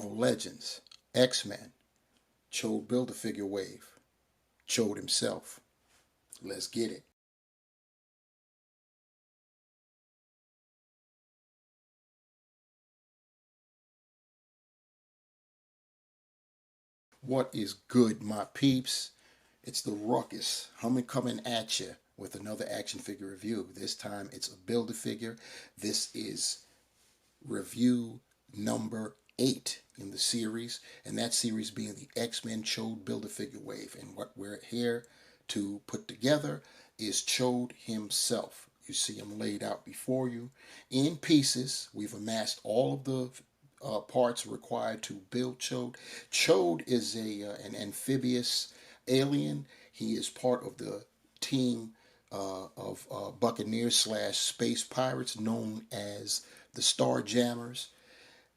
Marvel Legends, X-Men, Chode Build-A-Figure Wave, Chode himself. Let's get it. What is good, my peeps? It's the Ruckus coming at you with another action figure review. This time it's a Build-A-Figure. This is review number 8 in the series, and that series being the X-Men Chode Build-A-Figure Wave. And what we're here to put together is Chode himself. You see him laid out before you in pieces. We've amassed all of the parts required to build Chode. Chode is an amphibious alien. He is part of the team of Buccaneers / Space Pirates known as the Starjammers.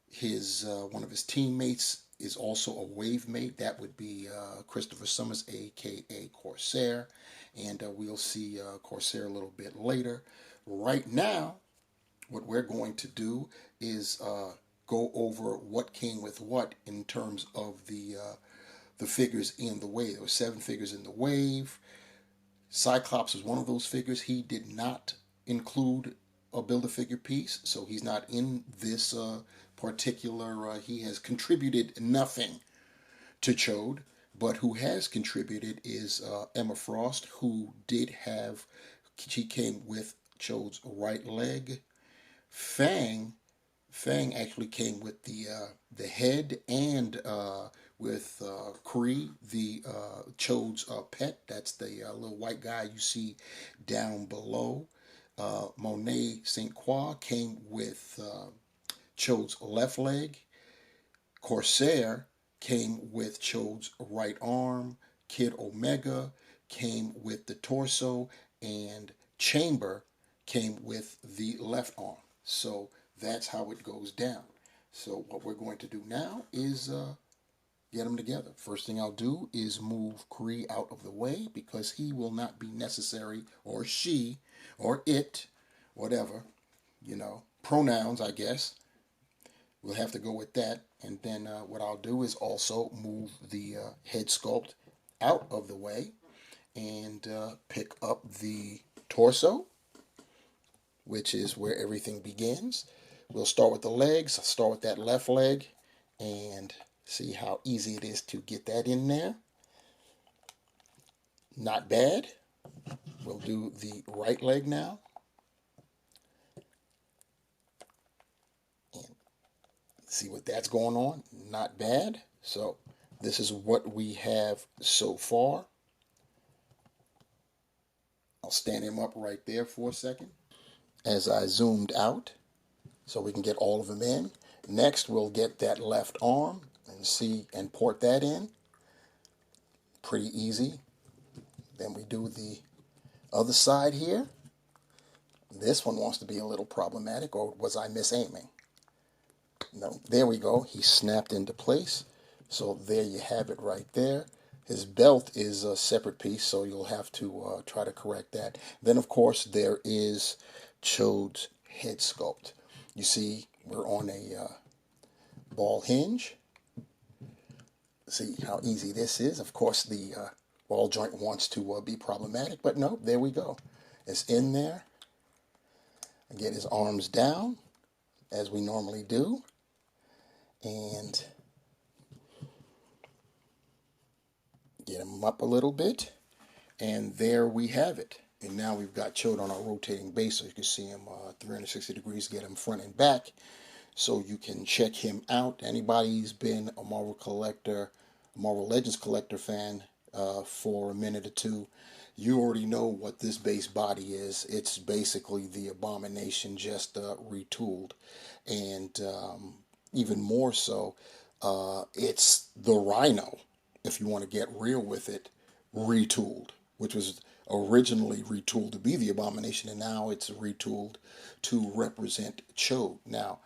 His one of his teammates is also a wave mate. That would be Christopher Summers, aka Corsair, and we'll see Corsair a little bit later. Right now, what we're going to do is go over what came with what in terms of the figures in the wave. There were 7 figures in the wave. Cyclops was one of those figures. He did not include a Build-A-Figure piece, so he's not in this particular. He has contributed nothing to Chode, but who has contributed is Emma Frost, who did have. She came with Chode's right leg. Fang actually came with the head and with Kree, the Chode's pet. That's the little white guy you see down below. Monet St. Croix came with Chode's left leg. Corsair came with Chode's right arm. Kid Omega came with the torso, and Chamber came with the left arm. So that's how it goes down. So what we're going to do now is get them together. First thing I'll do is move Kree out of the way because he will not be necessary, or she, or it, whatever, pronouns, I guess. We'll have to go with that. And then what I'll do is also move the head sculpt out of the way and pick up the torso, which is where everything begins. We'll start with the legs. I'll start with that left leg and see how easy it is to get that in there. Not bad. We'll do the right leg now. And see what that's going on. Not bad. So this is what we have so far. I'll stand him up right there for a second as I zoomed out so we can get all of them in. Next, we'll get that left arm and port that in. Pretty easy. Then we do the other side here. This one wants to be a little problematic, or was I misaiming? No, there we go. He snapped into place. So there you have it right there. His belt is a separate piece, so you'll have to try to correct that. Then, of course, there is Chode's head sculpt. You see, we're on a ball hinge. See how easy this is. Of course, the ball joint wants to be problematic, but no, there we go. It's in there. Get his arms down, as we normally do. And get him up a little bit. And there we have it. And now we've got Chode on our rotating base, so you can see him 360 degrees, get him front and back, so you can check him out. Anybody who's been a Marvel collector, a Marvel Legends collector fan for a minute or two, you already know what this base body is. It's basically the Abomination just retooled. And even more so, it's the Rhino, if you want to get real with it, retooled, which was originally retooled to be the Abomination, and now it's retooled to represent Chode. Now,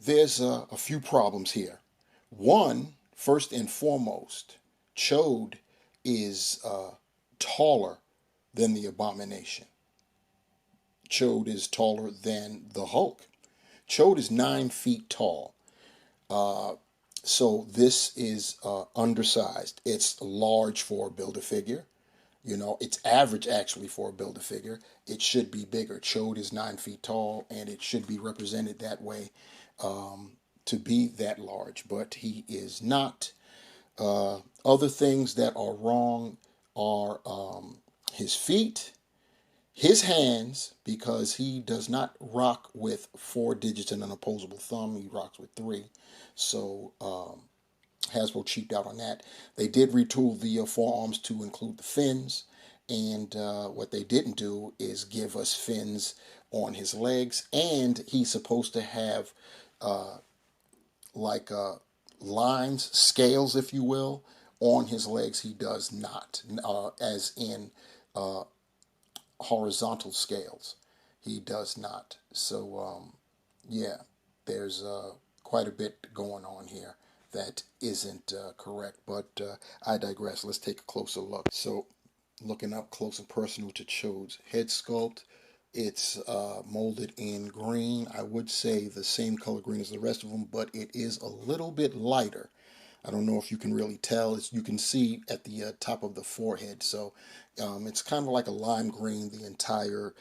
there's a few problems here. One, first and foremost, Chode is taller than the Abomination. Chode is taller than the Hulk. Chode is 9 feet tall. So this is undersized. It's large for a Build-A-Figure. You know, it's average actually for a Build-A-Figure. It should be bigger. Chode is 9 feet tall, and it should be represented that way, to be that large, but he is not. Other things that are wrong are his feet, his hands, because he does not rock with 4 digits and an opposable thumb. He rocks with 3. So Hasbro cheaped out on that. They did retool the forearms to include the fins, and what they didn't do is give us fins on his legs. And he's supposed to have like lines, scales, if you will, on his legs. He does not, as in horizontal scales. He does not. So, yeah, there's quite a bit going on here that isn't correct. But I digress. Let's take a closer look. So, looking up close and personal to Chode's head sculpt, it's molded in green. I would say the same color green as the rest of them, but it is a little bit lighter. I don't know if you can really tell. You can see at the top of the forehead. So it's kind of like a lime green. The entire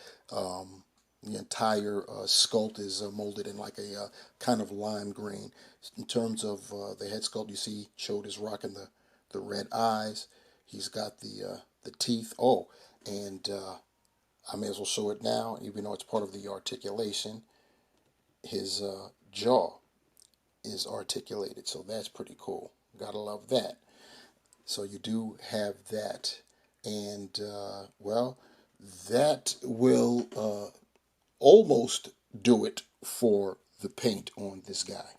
sculpt is molded in like a kind of lime green. In terms of the head sculpt, you see Chode is rocking the red eyes. He's got the teeth. Oh, and I may as well show it now, even though it's part of the articulation. His jaw is articulated, so that's pretty cool. Gotta love that. So you do have that, and well, that will almost do it for the paint on this guy.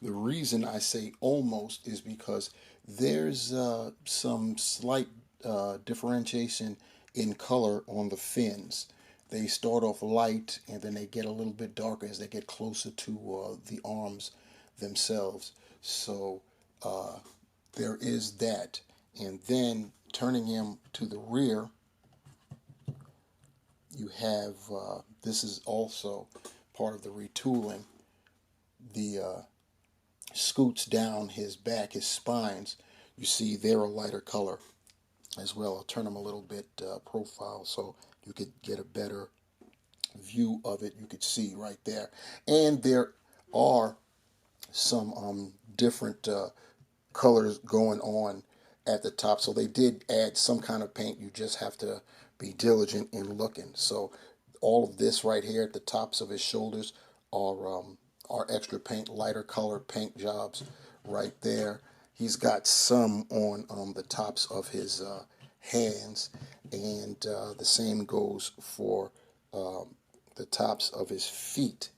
The reason I say almost is because there's some slight differentiation in color on the fins. They start off light and then they get a little bit darker as they get closer to the arms themselves. So there is that. And then turning him to the rear, you have this is also part of the retooling. The scoots down his back, his spines, you see they're a lighter color as well. I'll turn them a little bit profile so you could get a better view of it. You could see right there. And there are some different colors going on at the top. So they did add some kind of paint. You just have to be diligent in looking. So all of this right here at the tops of his shoulders are extra paint, lighter color paint jobs right there. He's got some on the tops of his hands, and the same goes for the tops of his feet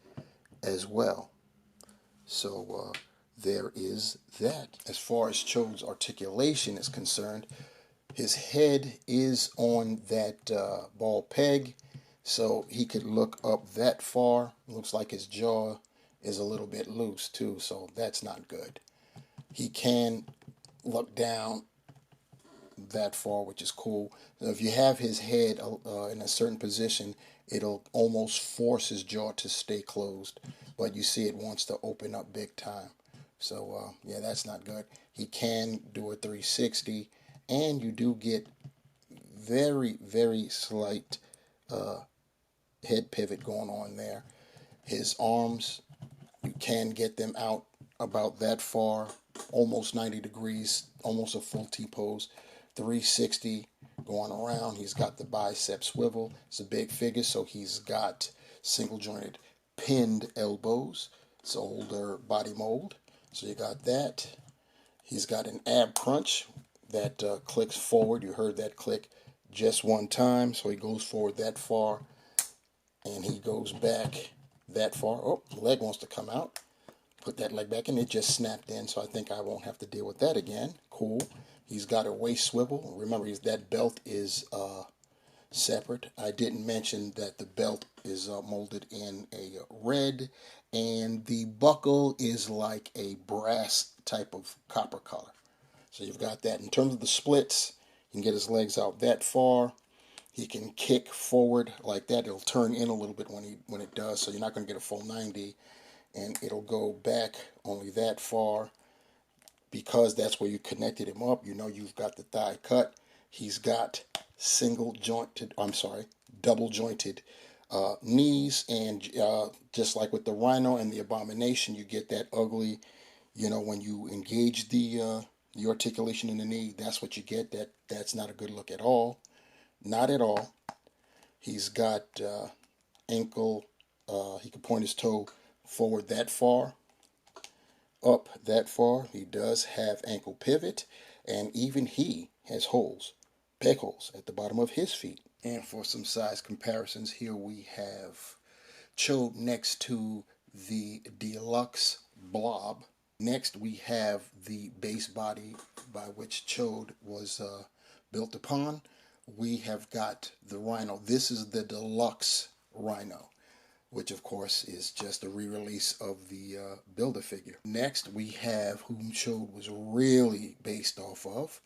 as well. So there is that. As far as Chode's articulation is concerned, his head is on that ball peg, so he could look up that far. Looks like his jaw is a little bit loose too, so that's not good. He can look down that far, which is cool. So if you have his head in a certain position, it'll almost force his jaw to stay closed, but you see it wants to open up big time. So yeah, that's not good. He can do a 360, and you do get very, very slight head pivot going on there. His arms, you can get them out about that far, almost 90 degrees, almost a full T-pose. 360 going around. He's got the bicep swivel. It's a big figure, so he's got single jointed pinned elbows. It's an older body mold, so you got that. He's got an ab crunch that clicks forward. You heard that click just one time, so he goes forward that far, and he goes back that far. Oh, the leg wants to come out. Put that leg back in. It just snapped in, so I think I won't have to deal with that again. Cool. He's got a waist swivel. Remember, that belt is separate. I didn't mention that the belt is molded in a red, and the buckle is like a brass type of copper color. So you've got that. In terms of the splits, you can get his legs out that far. He can kick forward like that. It'll turn in a little bit when it does, so you're not going to get a full 90. And it'll go back only that far. because that's where you connected him up. You know, you've got the thigh cut. He's got double jointed knees, and just like with the Rhino and the Abomination, you get that ugly, you know, when you engage the articulation in the knee, that's what you get. That's not a good look at all. Not at all. He's got ankle. He can point his toe forward that far, up that far. He does have ankle pivot, and even he has holes, peg holes at the bottom of his feet. And for some size comparisons, here we have Chode next to the Deluxe Blob. Next, we have the base body by which Chode was built upon. We have got the Rhino. This is the Deluxe Rhino, which of course is just a re-release of the Build-A-Figure. Next, we have whom Chode was really based off of,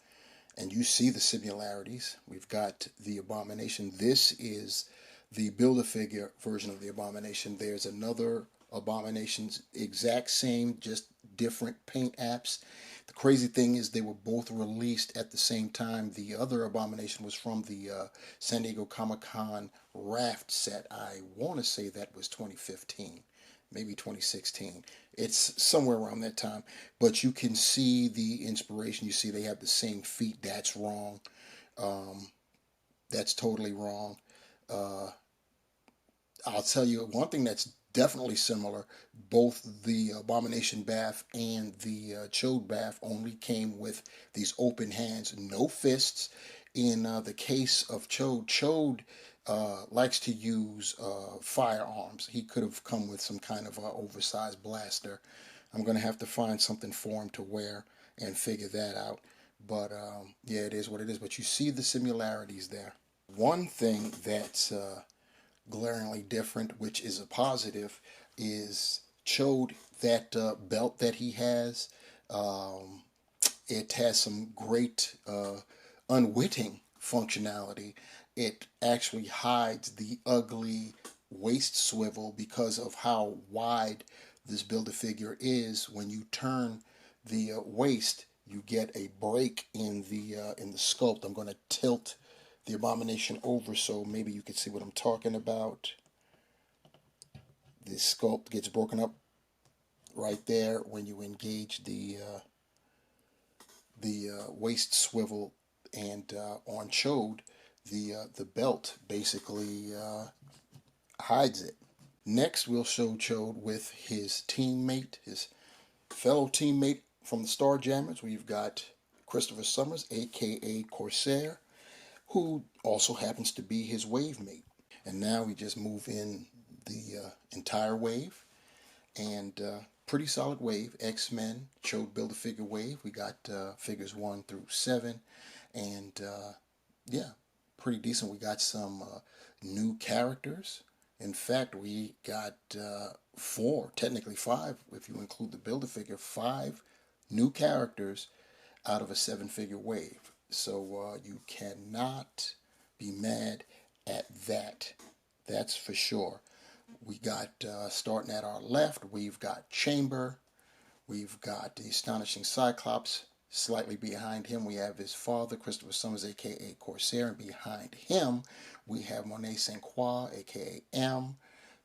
and you see the similarities. We've got the Abomination. This is the Build-A-Figure version of the Abomination. There's another Abomination's exact same, just different paint apps. The crazy thing is they were both released at the same time. The other Abomination was from the San Diego Comic-Con Raft set. I want to say that was 2015, maybe 2016. It's somewhere around that time. But you can see the inspiration. You see they have the same feet. That's wrong. That's totally wrong. I'll tell you one thing that's definitely similar. Both the Abomination Bath and the Chode Bath only came with these open hands, no fists. In the case of Chode, Chode likes to use firearms. He could have come with some kind of oversized blaster. I'm going to have to find something for him to wear and figure that out. But yeah, it is what it is. But you see the similarities there. One thing that's glaringly different, which is a positive, is Chode, that belt that he has. It has some great unwitting functionality. It actually hides the ugly waist swivel because of how wide this Build-A-Figure is. When you turn the waist, you get a break in the sculpt. I'm going to tilt the Abomination over so maybe you can see what I'm talking about. The sculpt gets broken up right there when you engage the waist swivel, and on Chode, the belt basically hides it. Next, we'll show Chode with his teammate, his fellow teammate from the Starjammers. We've got Christopher Summers, aka Corsair, who also happens to be his wave mate. And now we just move in the entire wave, and pretty solid wave. X-Men, Chode Build-A-Figure wave. We got figures 1 through 7, and yeah, pretty decent. We got some new characters. In fact, we got 4, technically 5, if you include the Build-A-Figure, 5 new characters out of a 7-figure wave. So you cannot be mad at that. That's for sure. We got, starting at our left, we've got Chamber. We've got the Astonishing Cyclops. Slightly behind him, we have his father, Christopher Summers, a.k.a. Corsair. And behind him, we have Monet St. Croix, a.k.a. M.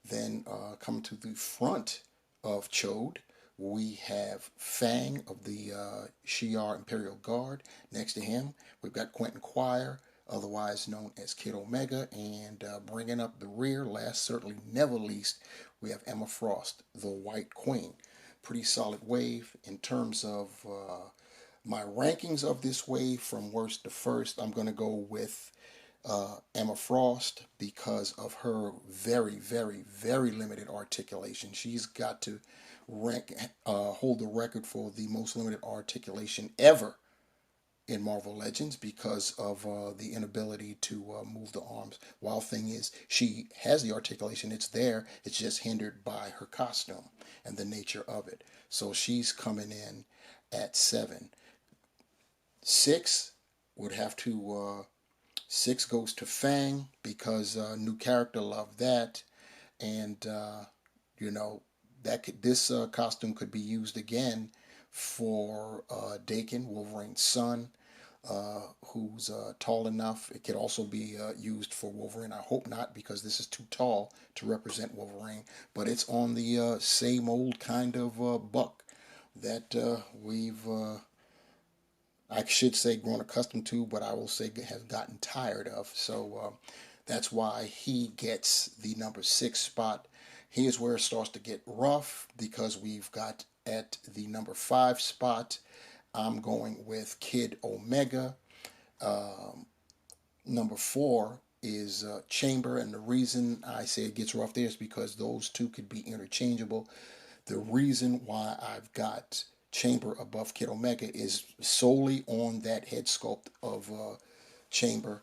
Then coming to the front of Chode, we have Fang of the Shi'ar Imperial Guard. Next to him, we've got Quentin Quire, otherwise known as Kid Omega. And bringing up the rear, last certainly never least, we have Emma Frost, the White Queen. Pretty solid wave. In terms of my rankings of this wave from worst to first, I'm going to go with Emma Frost because of her very, very, very limited articulation. She's got to hold the record for the most limited articulation ever in Marvel Legends because of the inability to move the arms. Wild thing is, she has the articulation, it's there, it's just hindered by her costume and the nature of it. So she's coming in at 7. 6 would have to 6 goes to Fang because new character, love that, and you know, that could, this costume could be used again for Dakin, Wolverine's son, who's tall enough. It could also be used for Wolverine. I hope not, because this is too tall to represent Wolverine. But it's on the same old kind of buck that we've, I should say, grown accustomed to, but I will say have gotten tired of. So that's why he gets the number 6 spot. Here's where it starts to get rough, because we've got at the number 5 spot, I'm going with Kid Omega. Number 4 is Chamber, and the reason I say it gets rough there is because those two could be interchangeable. The reason why I've got Chamber above Kid Omega is solely on that head sculpt of Chamber.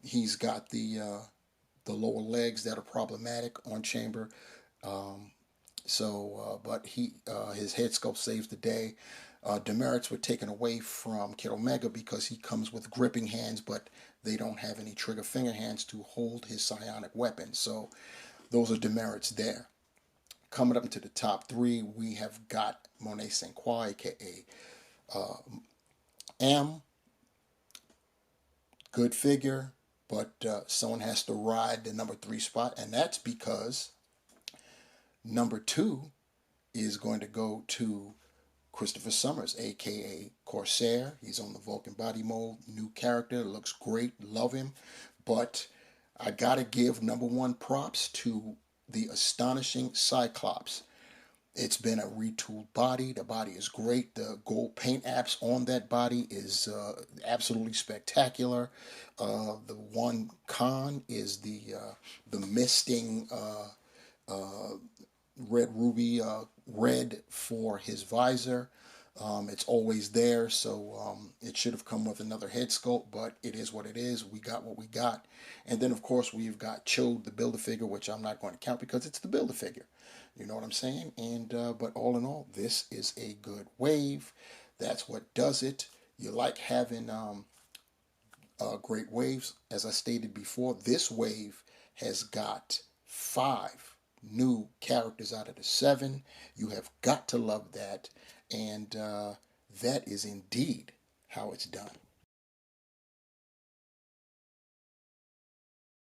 He's got the lower legs that are problematic on Chamber. But his head sculpt saves the day. Demerits were taken away from Kid Omega because he comes with gripping hands, but they don't have any trigger finger hands to hold his psionic weapon. So those are demerits there. Coming up into the top 3, we have got Monet St. Croix, aka M. Good figure, but someone has to ride the number 3 spot, and that's because number 2 is going to go to Christopher Summers, aka Corsair. He's on the Vulcan body mold, new character, looks great, love him. But I gotta give number 1 props to the astonishing Cyclops. It's been a retooled body. The body is great. The gold paint apps on that body is absolutely spectacular. The one con is the misting red ruby red for his visor. It's always there, so it should have come with another head sculpt, but it is what it is. We got what we got. And then, of course, we've got Chode, the Build-A-Figure, which I'm not going to count because it's the Build-A-Figure. You know what I'm saying? And but all in all, this is a good wave. That's what does it. You like having great waves. As I stated before, this wave has got 5 new characters out of the 7. You have got to love that. And that is indeed how it's done.